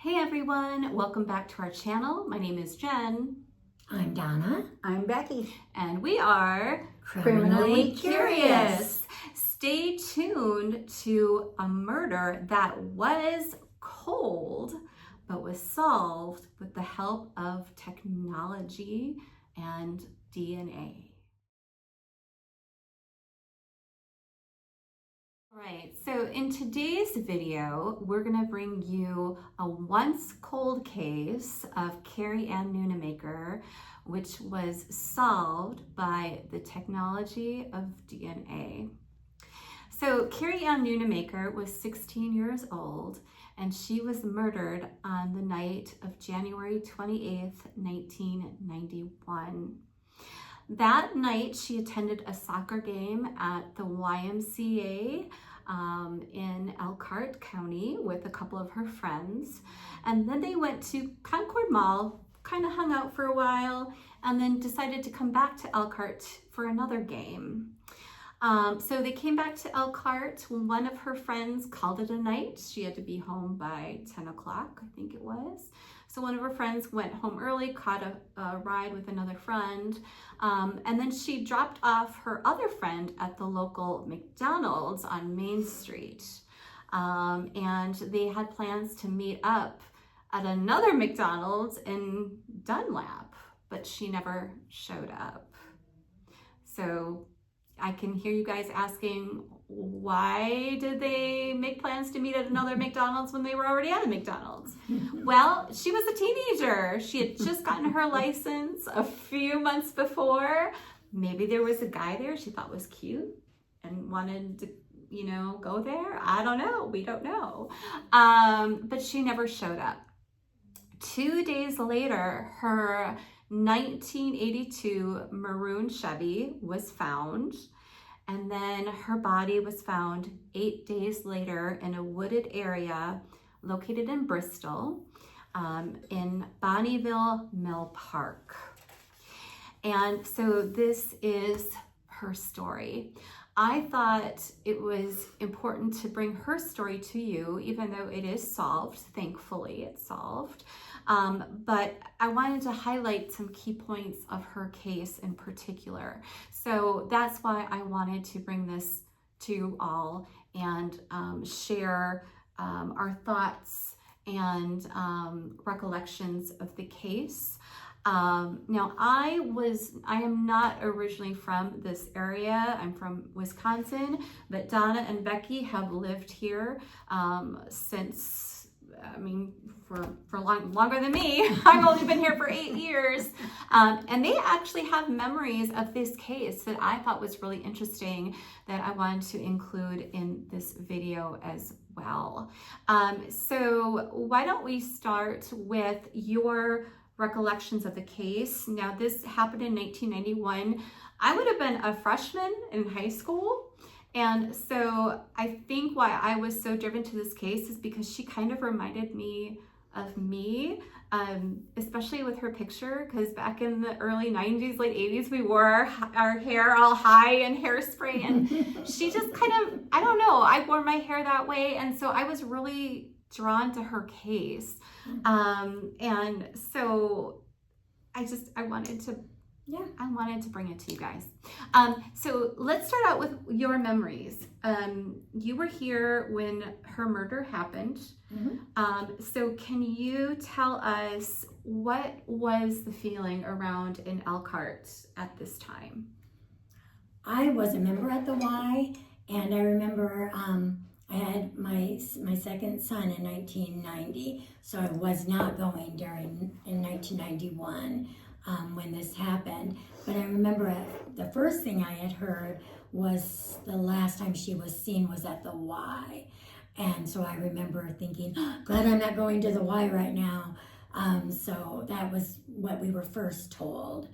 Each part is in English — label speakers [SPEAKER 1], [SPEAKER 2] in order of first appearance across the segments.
[SPEAKER 1] Hey everyone, welcome back to our channel. My name is Jen.
[SPEAKER 2] I'm Donna.
[SPEAKER 3] I'm Bekki.
[SPEAKER 1] And we are
[SPEAKER 2] Criminally Curious.
[SPEAKER 1] Stay tuned to a murder that was cold, but was solved with the help of technology and DNA. Right, so in today's video, we're going to bring you a once cold case of Kari and Nunemaker, which was solved by the technology of DNA. So Kari Ann Nunemaker was 16 years old, and she was murdered on the night of January 28th, 1991. That night, she attended a soccer game at the YMCA in Elkhart County with a couple of her friends. And then they went to Concord Mall, kind of hung out for a while, and then decided to come back to Elkhart for another game. So they came back to Elkhart. One of her friends called it a night. She had to be home by 10 o'clock, I think it was. So one of her friends went home early, caught a ride with another friend, and then she dropped off her other friend at the local McDonald's on Main Street. And they had plans to meet up at another McDonald's in Dunlap, but she never showed up. So I can hear you guys asking, why did they make plans to meet at another McDonald's when they were already at a McDonald's? Well, she was a teenager. She had just gotten her license a few months before. Maybe there was a guy there she thought was cute and wanted to, go there. I don't know. We don't know. But she never showed up. 2 days later, her 1982 maroon Chevy was found, and then her body was found 8 days later in a wooded area located in Bristol, in Bonneville Mill Park. And so this is her story. I thought it was important to bring her story to you, even though it is solved. Thankfully, it's solved. But I wanted to highlight some key points of her case in particular. So that's why I wanted to bring this to you all and share our thoughts and recollections of the case. Now I am not originally from this area. I'm from Wisconsin, but Donna and Bekki have lived here since, for longer than me. I've only been here for 8 years. And they actually have memories of this case that I thought was really interesting that I wanted to include in this video as well. So why don't we start with your recollections of the case. Now, this happened in 1991. I would have been a freshman in high school. And so I think why I was so driven to this case is because she kind of reminded me of me, especially with her picture, because back in the early 90s, late 80s, we wore our hair all high and hairspray. And she just kind of, I don't know, I wore my hair that way. And so I was really drawn to her case. And so I wanted to bring it to you guys. So let's start out with your memories. You were here when her murder happened. Mm-hmm. So can you tell us what was the feeling around in Elkhart at this time?
[SPEAKER 2] I was a member at the Y, and I remember I had my second son in 1990, so I was not going in 1991 when this happened. But I remember the first thing I had heard was the last time she was seen was at the Y. And so I remember thinking, glad I'm not going to the Y right now. So that was what we were first told.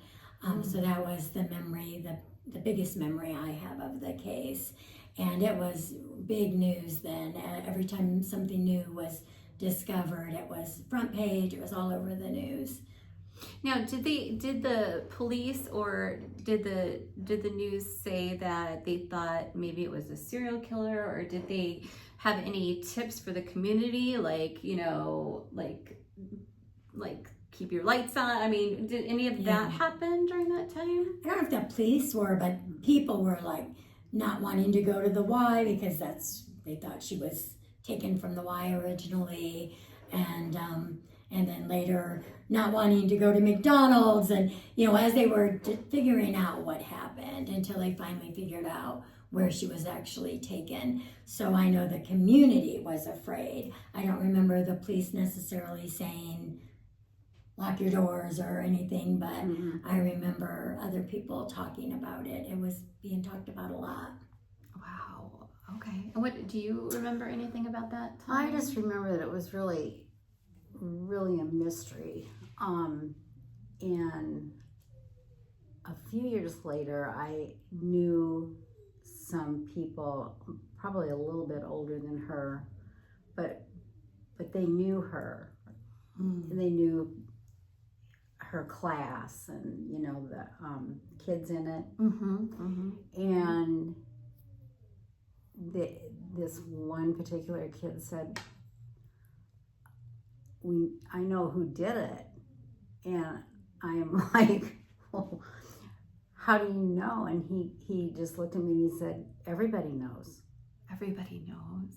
[SPEAKER 2] So that was the memory, the biggest memory I have of the case. And it was big news then. Every time something new was discovered, it was front page, it was all over the news.
[SPEAKER 1] Now, did the police or did the news say that they thought maybe it was a serial killer, or did they have any tips for the community? Like, you know, like keep your lights on. I mean, did any of that happen during that time?
[SPEAKER 2] I don't know if the police were, but people were like not wanting to go to the Y because they thought she was taken from the Y originally, and then later not wanting to go to McDonald's, and you know, as they were figuring out what happened until they finally figured out where she was actually taken. So I know the community was afraid. I don't remember the police necessarily saying lock your doors or anything, but I remember other people talking about it. It was being talked about a lot.
[SPEAKER 1] Wow. Okay. And what do you remember anything about that time?
[SPEAKER 3] I just remember that it was really a mystery. And a few years later, I knew some people, probably a little bit older than her, but they knew her. They knew her class and, you know, the kids in it. And this one particular kid said, I know who did it. And I am like, well, how do you know? And he just looked at me and he said, everybody knows.
[SPEAKER 1] Everybody knows.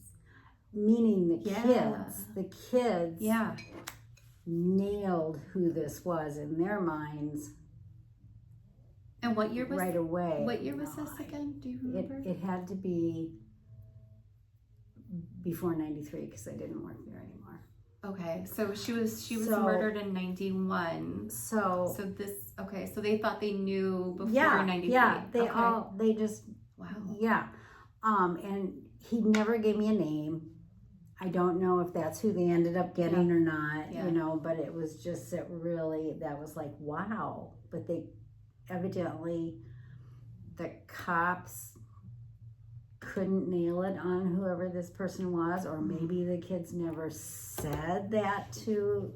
[SPEAKER 3] Meaning the kids
[SPEAKER 1] Yeah.
[SPEAKER 3] nailed who this was in their minds.
[SPEAKER 1] And what year was
[SPEAKER 3] right away?
[SPEAKER 1] What year was this again? Do you remember?
[SPEAKER 3] It had to be before 93 because I didn't work there anymore.
[SPEAKER 1] Okay, so she was
[SPEAKER 3] So-
[SPEAKER 1] murdered in 91.
[SPEAKER 3] So
[SPEAKER 1] So they thought they knew before
[SPEAKER 3] yeah,
[SPEAKER 1] 93.
[SPEAKER 3] yeah,
[SPEAKER 1] Okay.
[SPEAKER 3] they just
[SPEAKER 1] Wow.
[SPEAKER 3] yeah, and he never gave me a name. I don't know if that's who they ended up getting or not,
[SPEAKER 1] Yeah.
[SPEAKER 3] you know, but it was just that was like, wow. But they evidently, the cops couldn't nail it on whoever this person was, or maybe the kids never said that to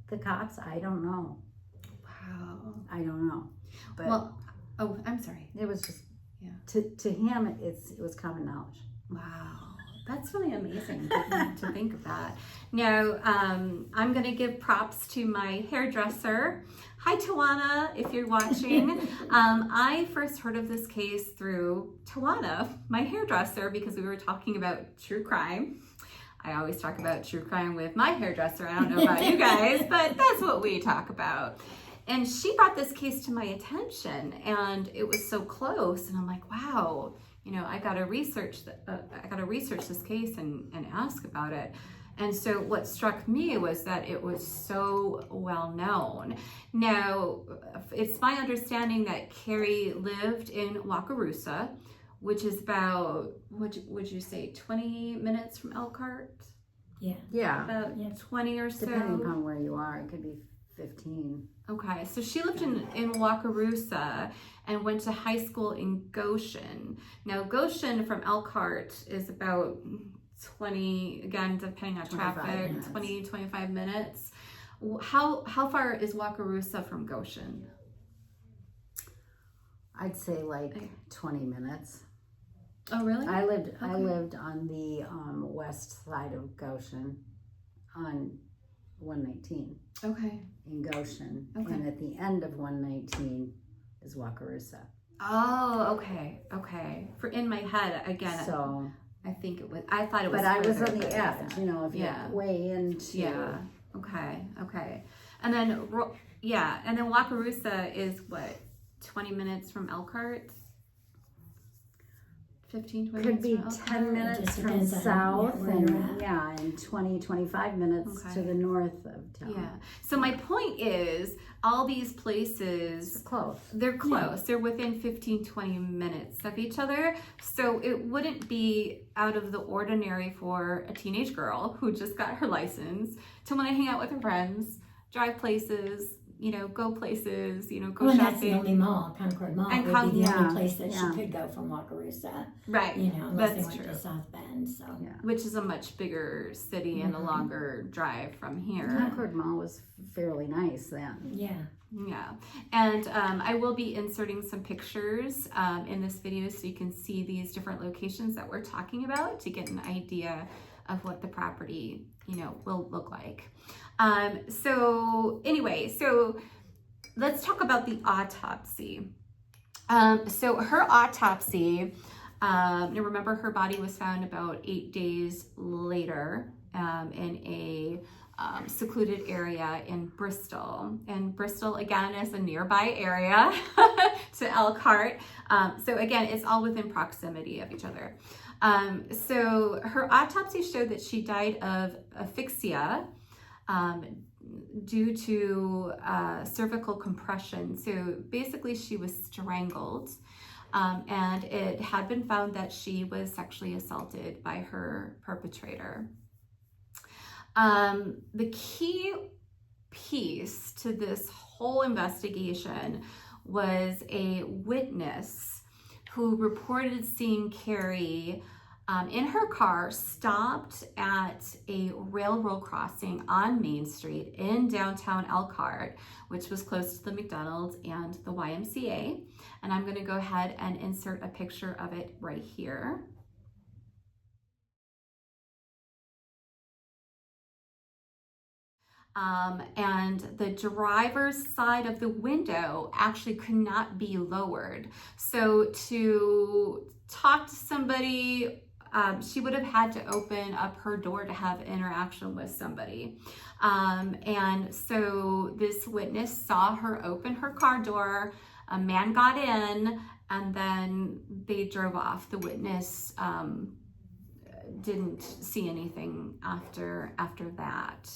[SPEAKER 3] the cops. I don't know.
[SPEAKER 1] Wow.
[SPEAKER 3] I don't know. But
[SPEAKER 1] I'm sorry.
[SPEAKER 3] it was just,
[SPEAKER 1] Yeah.
[SPEAKER 3] to him, it was common knowledge.
[SPEAKER 1] Wow. That's really amazing to think of that. Now, I'm going to give props to my hairdresser. Hi, Tawana, if you're watching. I first heard of this case through Tawana, my hairdresser, because we were talking about true crime. I always talk about true crime with my hairdresser. I don't know about you guys, but that's what we talk about. And she brought this case to my attention, and it was so close. And I'm like, wow. You know, I got to research this case and ask about it. And so what struck me was that it was so well known. Now, it's my understanding that Kari lived in Wakarusa, which is about, would you say 20 minutes from Elkhart?
[SPEAKER 3] Yeah.
[SPEAKER 1] About 20 or so.
[SPEAKER 3] Depending upon where you are, it could be 15.
[SPEAKER 1] Okay, so she lived in Wakarusa and went to high school in Goshen. Now, Goshen from Elkhart is about 20, again, depending on
[SPEAKER 3] 25
[SPEAKER 1] traffic,
[SPEAKER 3] minutes.
[SPEAKER 1] 20, 25 minutes. How far is Wakarusa from Goshen?
[SPEAKER 3] I'd say like 20 minutes.
[SPEAKER 1] Oh, really?
[SPEAKER 3] I lived on the west side of Goshen on 119
[SPEAKER 1] Okay.
[SPEAKER 3] in Goshen.
[SPEAKER 1] Okay.
[SPEAKER 3] And at the end of 119 is Wakarusa.
[SPEAKER 1] Oh, okay. For in my head, again,
[SPEAKER 3] So,
[SPEAKER 1] I think it was, I thought it was
[SPEAKER 3] but I was
[SPEAKER 1] further,
[SPEAKER 3] on the
[SPEAKER 1] but
[SPEAKER 3] edge, you know, if
[SPEAKER 1] Yeah.
[SPEAKER 3] you're way into.
[SPEAKER 1] Yeah. Okay. And then, and then Wakarusa is what, 20 minutes from Elkhart? 15, 20
[SPEAKER 3] Could
[SPEAKER 1] minutes
[SPEAKER 3] be
[SPEAKER 1] from Elkhart?
[SPEAKER 3] 10 minutes
[SPEAKER 2] just
[SPEAKER 3] from
[SPEAKER 2] depends on,
[SPEAKER 3] south
[SPEAKER 2] where you're
[SPEAKER 3] and
[SPEAKER 2] at.
[SPEAKER 3] and 20, 25 minutes
[SPEAKER 1] Okay.
[SPEAKER 3] to the north of town.
[SPEAKER 1] Yeah. So my point is, all these places,
[SPEAKER 3] Close.
[SPEAKER 1] they're close. They're within 15, 20 minutes of each other. So it wouldn't be out of the ordinary for a teenage girl who just got her license to want to hang out with her friends, drive places, go places, go
[SPEAKER 2] Oh, and that's the
[SPEAKER 1] shopping.
[SPEAKER 2] only mall, Concord Mall,
[SPEAKER 1] And
[SPEAKER 2] would be the
[SPEAKER 3] yeah,
[SPEAKER 2] only place that
[SPEAKER 3] yeah.
[SPEAKER 2] she could go from Wakarusa,
[SPEAKER 1] Right.
[SPEAKER 2] unless they
[SPEAKER 1] That's
[SPEAKER 2] went
[SPEAKER 1] true.
[SPEAKER 2] to South Bend, so.
[SPEAKER 3] Yeah.
[SPEAKER 1] Which is a much bigger city and a longer drive from here.
[SPEAKER 3] Concord Mall was fairly nice then.
[SPEAKER 2] Yeah.
[SPEAKER 1] Yeah, and I will be inserting some pictures in this video so you can see these different locations that we're talking about to get an idea of what the property, will look like. So let's talk about the autopsy. So her autopsy, remember her body was found about 8 days later in a secluded area in Bristol. And Bristol, again, is a nearby area to Elkhart. So again, it's all within proximity of each other. So her autopsy showed that she died of asphyxia due to cervical compression. So basically she was strangled. And it had been found that she was sexually assaulted by her perpetrator. The key piece to this whole investigation was a witness who reported seeing Kari in her car stopped at a railroad crossing on Main Street in downtown Elkhart, which was close to the McDonald's and the YMCA. And I'm going to go ahead and insert a picture of it right here. And the driver's side of the window actually could not be lowered. So to talk to somebody, she would have had to open up her door to have interaction with somebody. And so this witness saw her open her car door, a man got in, and then they drove off. The witness didn't see anything after that.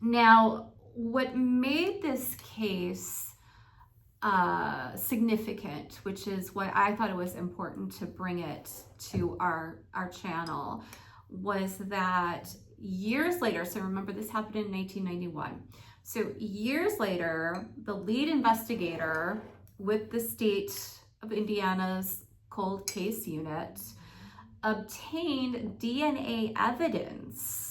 [SPEAKER 1] Now, what made this case significant, which is what I thought it was important to bring it to our channel, was that years later, so remember this happened in 1991, so years later, the lead investigator with the state of Indiana's cold case unit obtained DNA evidence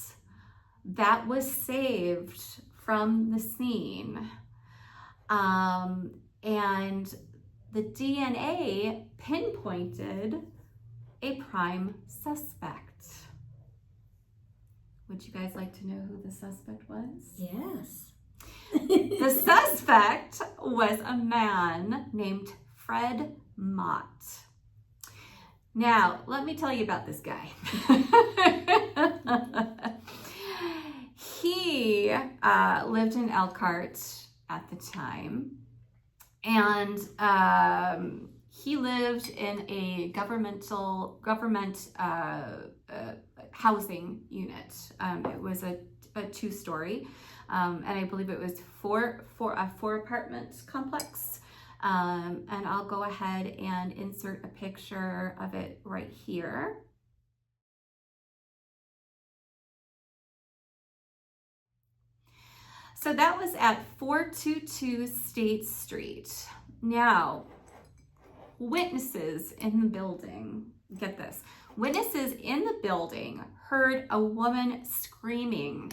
[SPEAKER 1] that was saved from the scene. And the DNA pinpointed a prime suspect. Would you guys like to know who the suspect was?
[SPEAKER 2] Yes.
[SPEAKER 1] The suspect was a man named Fred Mott. Now, let me tell you about this guy. He lived in Elkhart at the time, and he lived in a government housing unit. It was a 2-story, and I believe it was a 4-apartment complex. And I'll go ahead and insert a picture of it right here. So that was at 422 State Street. Now, witnesses in the building, get this, witnesses in the building heard a woman screaming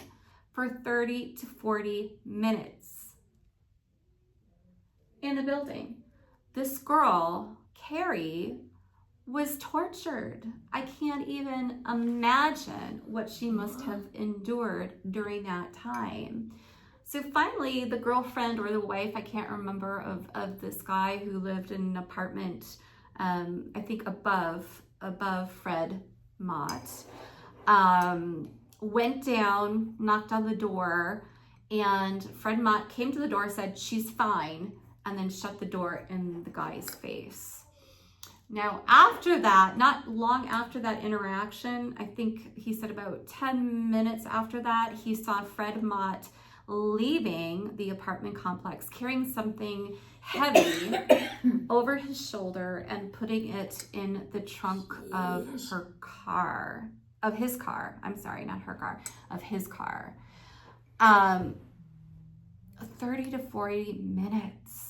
[SPEAKER 1] for 30 to 40 minutes in the building. This girl, Kari, was tortured. I can't even imagine what she must have endured during that time. So finally, the girlfriend or the wife, I can't remember, of this guy who lived in an apartment, I think above Fred Mott, went down, knocked on the door, and Fred Mott came to the door, said, "She's fine," and then shut the door in the guy's face. Now, after that, not long after that interaction, I think he said about 10 minutes after that, he saw Fred Mott leaving the apartment complex, carrying something heavy over his shoulder and putting it in the trunk of her car, of his car. I'm sorry, not her car, of his car. 30 to 40 minutes.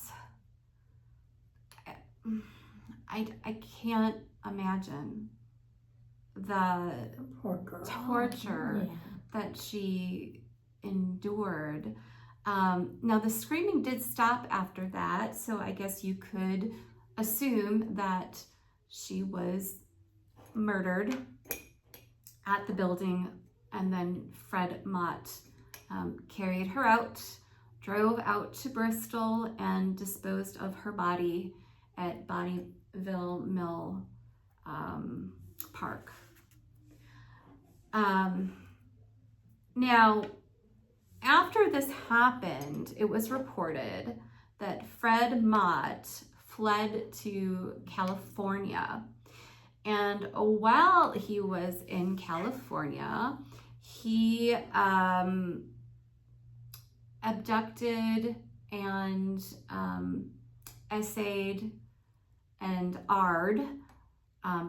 [SPEAKER 1] I can't imagine the
[SPEAKER 2] Poor girl.
[SPEAKER 1] torture that she endured. Now the screaming did stop after that, so I guess you could assume that she was murdered at the building, and then Fred Mott carried her out, drove out to Bristol, and disposed of her body at Bonnyville Mill Park. Now, after this happened, it was reported that Fred Mott fled to California. And while he was in California, he abducted and essayed and AR'd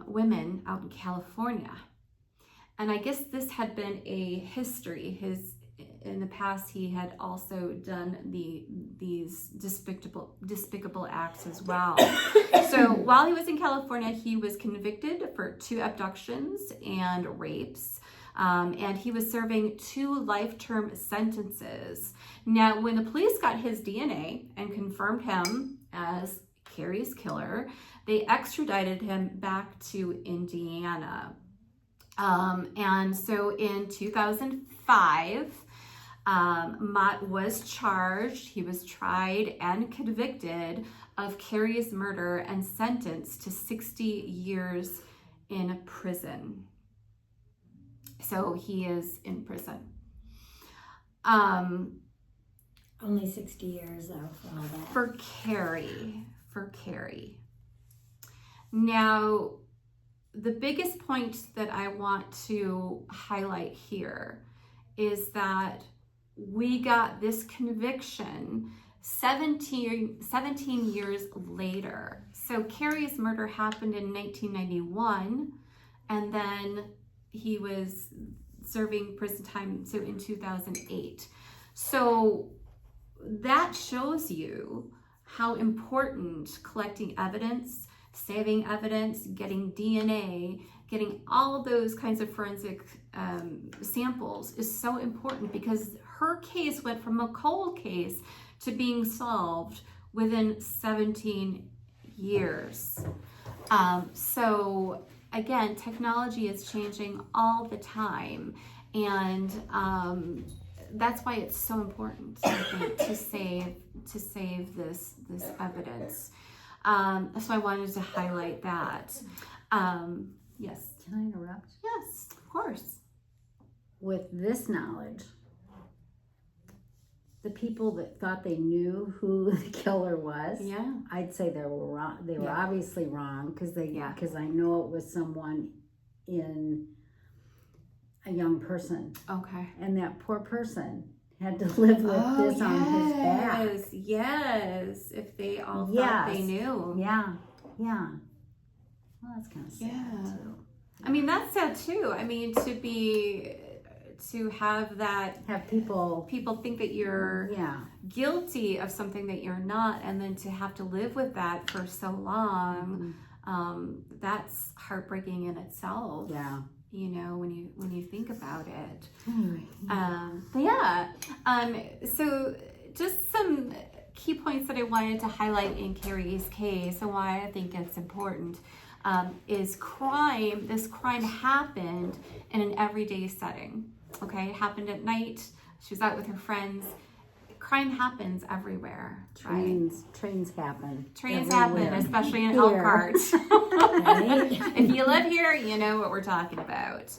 [SPEAKER 1] women out in California. And I guess this had been a history. In the past, he had also done these despicable acts as well. So while he was in California, he was convicted for 2 abductions and rapes. And he was serving 2 life-term sentences. Now, when the police got his DNA and confirmed him as Kari's killer, they extradited him back to Indiana. And so in 2005, Mott was charged. He was tried and convicted of Kari's murder and sentenced to 60 years in prison. So he is in prison.
[SPEAKER 2] Only 60 years though for all that.
[SPEAKER 1] For Kari. Now, the biggest point that I want to highlight here is that we got this conviction 17 years later. So Kari's murder happened in 1991, and then he was serving prison time in 2008. So that shows you how important collecting evidence, saving evidence, getting DNA, getting all of those kinds of forensic samples is so important, because her case went from a cold case to being solved within 17 years. So again, technology is changing all the time, and that's why it's so important, I think, to save this evidence. So I wanted to highlight that. Yes.
[SPEAKER 3] Can I interrupt?
[SPEAKER 1] Yes, of course.
[SPEAKER 3] With this knowledge, the people that thought they knew who the killer was,
[SPEAKER 1] Yeah.
[SPEAKER 3] I'd say they were wrong. They were obviously wrong, because I know it was someone in a young person,
[SPEAKER 1] Okay.
[SPEAKER 3] and that poor person had to live with this on his back.
[SPEAKER 1] Yes. If they all thought they knew.
[SPEAKER 3] Yeah. Well, that's kind of sad too.
[SPEAKER 1] I mean, that's sad too. I mean, to have people think that you're guilty of something that you're not, and then to have to live with that for so long, that's heartbreaking in itself.
[SPEAKER 3] Yeah.
[SPEAKER 1] You know, when you think about it.
[SPEAKER 3] Anyway.
[SPEAKER 1] So just some key points that I wanted to highlight in Kari's case, and why I think it's important, is crime. This crime happened in an everyday setting. Okay, it happened at night. She was out with her friends. Crime happens everywhere.
[SPEAKER 3] Trains happen.
[SPEAKER 1] Trains
[SPEAKER 3] everywhere.
[SPEAKER 1] happen, especially in
[SPEAKER 3] Here.
[SPEAKER 1] Elkhart.
[SPEAKER 2] Right?
[SPEAKER 1] If you live here, you know what we're talking about.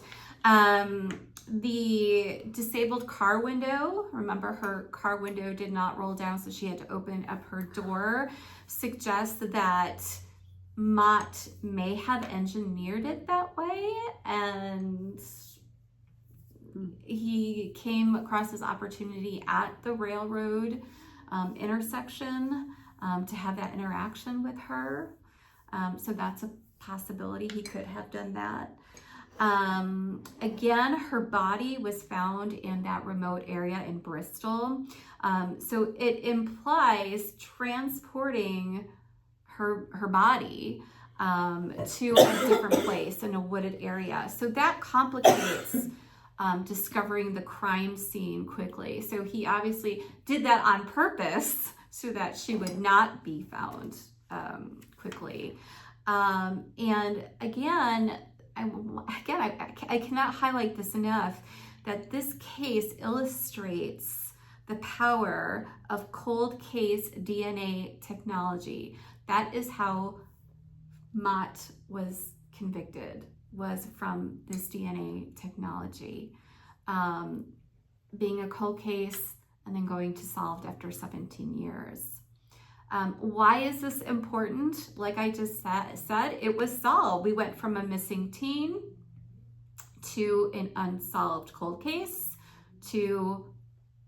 [SPEAKER 1] The disabled car window, remember her car window did not roll down, so she had to open up her door, suggests that Mott may have engineered it that way, and he came across this opportunity at the railroad intersection to have that interaction with her. So that's a possibility. He could have done that. Again, her body was found in that remote area in Bristol. So it implies transporting her body to a different place in a wooded area. So that complicates discovering the crime scene quickly. So he obviously did that on purpose so that she would not be found quickly. And again, I cannot highlight this enough, that this case illustrates the power of cold case DNA technology. That is how Mott was convicted, was from this DNA technology. Being a cold case and then going to solved after 17 years. Why is this important? Like I just said, it was solved. We went from a missing teen to an unsolved cold case to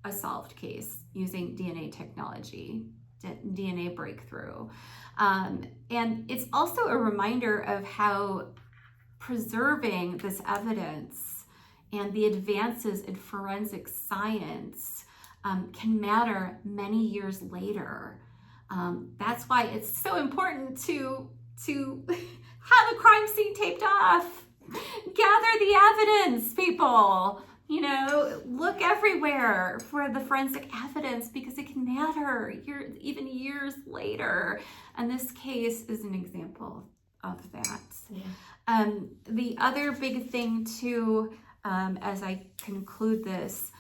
[SPEAKER 1] a solved case using DNA technology, DNA breakthrough. And it's also a reminder of how preserving this evidence and the advances in forensic science can matter many years later. That's why it's so important to have a crime scene taped off. Gather the evidence, people. You know, look everywhere for the forensic evidence because it can matter even years later. And this case is an example of that. Yeah. The other big thing too, as I conclude this,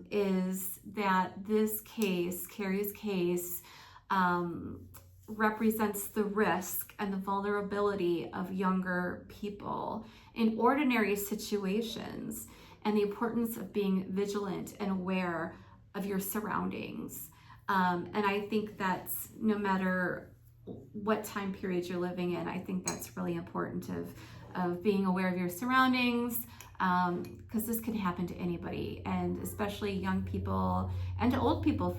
[SPEAKER 1] is that this case, Kari's case, represents the risk and the vulnerability of younger people in ordinary situations, and the importance of being vigilant and aware of your surroundings. And I think that's, no matter what time period you're living in, I think that's really important of being aware of your surroundings, because this can happen to anybody, and especially young people and older people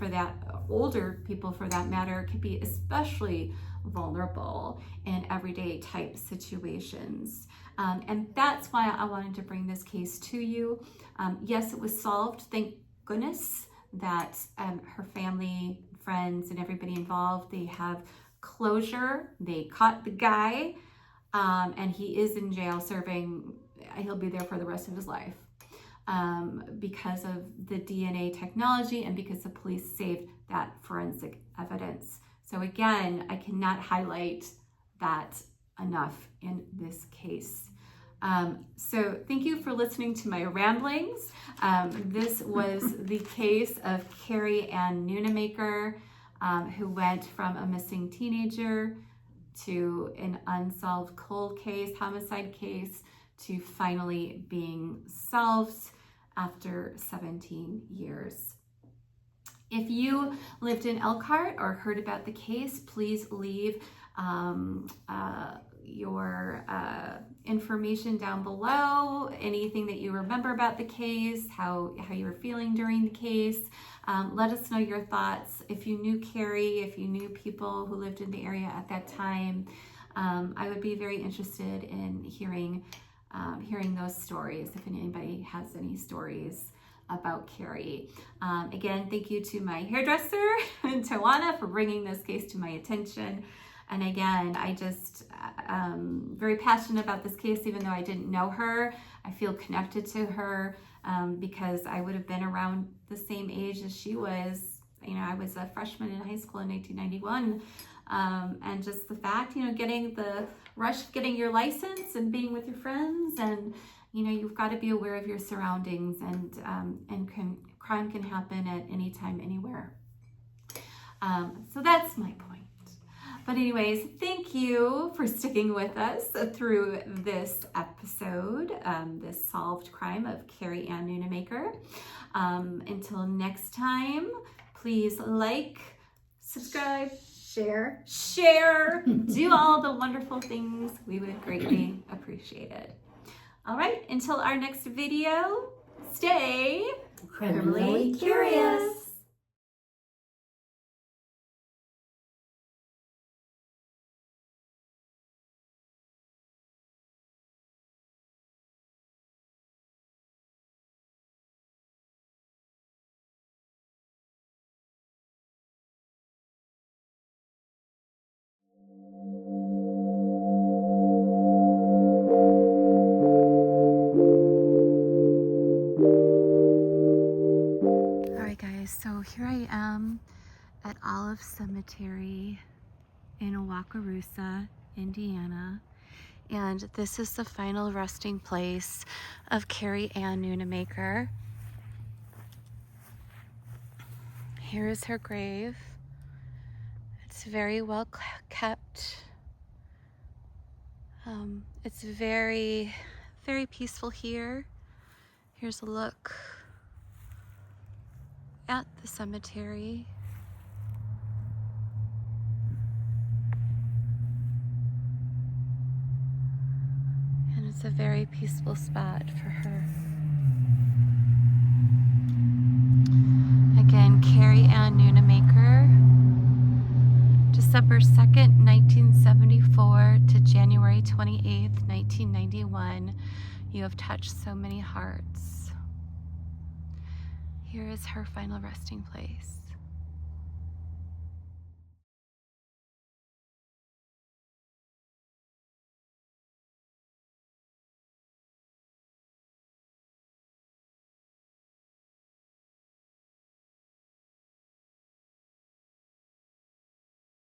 [SPEAKER 1] for that matter, can be especially vulnerable in everyday type situations. And that's why I wanted to bring this case to you. Yes, it was solved. Thank goodness that her family, friends, and everybody involved, they have closure. They caught the guy, and he is in jail serving. He'll be there for the rest of his life because of the DNA technology and because the police saved that forensic evidence. So again, I cannot highlight that enough in this case. So thank you for listening to my ramblings. This was the case of Kari and Nunemaker, who went from a missing teenager to an unsolved cold case, homicide case, to finally being solved after 17 years. If you lived in Elkhart or heard about the case, please leave your information down below, anything that you remember about the case, how you were feeling during the case. Let us know your thoughts. If you knew Kari, if you knew people who lived in the area at that time, I would be very interested in hearing those stories, if anybody has any stories about Kari. Again, thank you to my hairdresser, Donna, for bringing this case to my attention. And again, I just very passionate about this case, even though I didn't know her. I feel connected to her because I would have been around the same age as she was. You know, I was a freshman in high school in 1991. And just the fact, getting the rush of getting your license and being with your friends, and you've got to be aware of your surroundings, and crime can happen at any time, anywhere. So that's my point. But anyways, thank you for sticking with us through this episode, this solved crime of Kari Ann Nunemaker. Until next time, please like, subscribe, share, do all the wonderful things. We would greatly appreciate it. All right, until our next video, stay criminally curious. All right, guys, so here I am at Olive Cemetery in Wakarusa, Indiana. And this is the final resting place of Kari Ann Nunemaker. Here is her grave. It's very well kept. It's very, very peaceful here. Here's a look at the cemetery. And it's a very peaceful spot for her. Again, Kari Ann Nunemaker, December 2nd, 1974 to January 28th, 1991. You have touched so many hearts. Here is her final resting place.